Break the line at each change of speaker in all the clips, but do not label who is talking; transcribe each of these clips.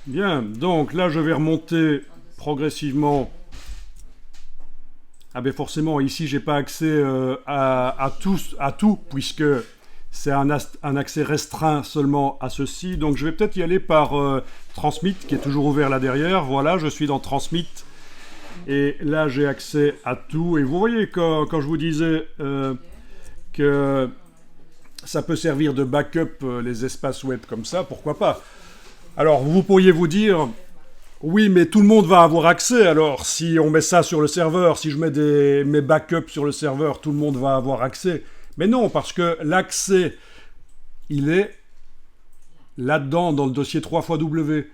Bien, donc là je vais remonter progressivement. Ah ben forcément, ici j'ai pas accès à tout, puisque c'est un accès restreint seulement à ceci. Donc je vais peut-être y aller par Transmit, qui est toujours ouvert là derrière. Voilà, je suis dans Transmit. Et là j'ai accès à tout. Et vous voyez, quand je vous disais que ça peut servir de backup les espaces web comme ça, pourquoi pas? Alors vous pourriez vous dire, oui, mais tout le monde va avoir accès. Alors, si on met ça sur le serveur, si je mets mes backups sur le serveur, tout le monde va avoir accès. Mais non, parce que l'accès, il est là-dedans, dans le dossier 3xW.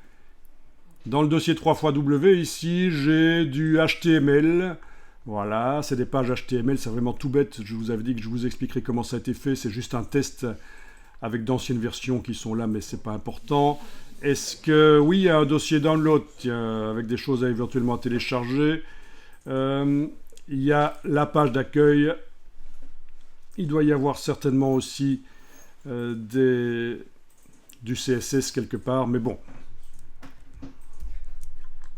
Dans le dossier 3xW, ici, j'ai du HTML. Voilà, c'est des pages HTML, c'est vraiment tout bête. Je vous avais dit que je vous expliquerai comment ça a été fait. C'est juste un test avec d'anciennes versions qui sont là, mais c'est pas important. Est-ce que... Oui, il y a un dossier download avec des choses à éventuellement télécharger. Il y a la page d'accueil. Il doit y avoir certainement aussi du CSS quelque part, mais bon.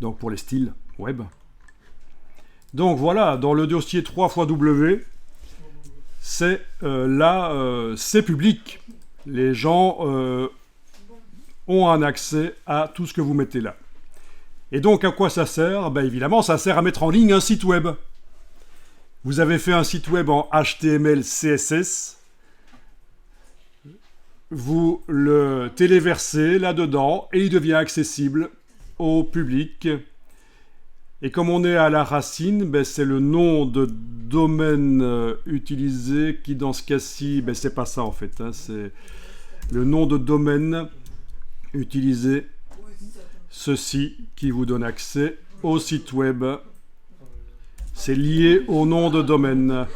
Donc pour les styles web. Donc voilà, dans le dossier 3xW, c'est là, c'est public. Les gens ont un accès à tout ce que vous mettez là. Et donc, à quoi ça sert? Ben, évidemment, ça sert à mettre en ligne un site web. Vous avez fait un site web en HTML, CSS. Vous le téléversez là-dedans et il devient accessible au public. Et comme on est à la racine, ben, c'est le nom de domaine utilisé qui, dans ce cas-ci, ben, c'est pas ça en fait. Hein, c'est le nom de domaine utilisez ceci qui vous donne accès au site web. C'est lié au nom de domaine.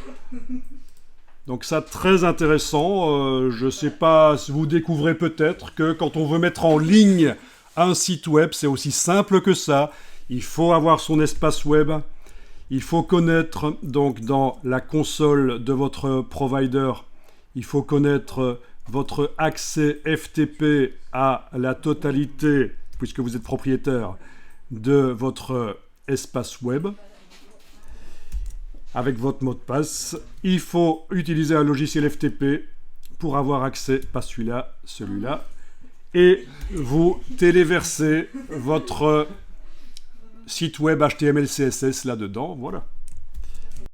Donc ça, très intéressant. Je ne sais pas, si vous découvrez peut-être que quand on veut mettre en ligne un site web, c'est aussi simple que ça. Il faut avoir son espace web. Il faut connaître, donc dans la console de votre provider, il faut connaître votre accès FTP à la totalité, puisque vous êtes propriétaire de votre espace web, avec votre mot de passe. Il faut utiliser un logiciel FTP pour avoir accès, pas celui-là, celui-là, et vous téléversez votre site web HTML, CSS là-dedans, voilà.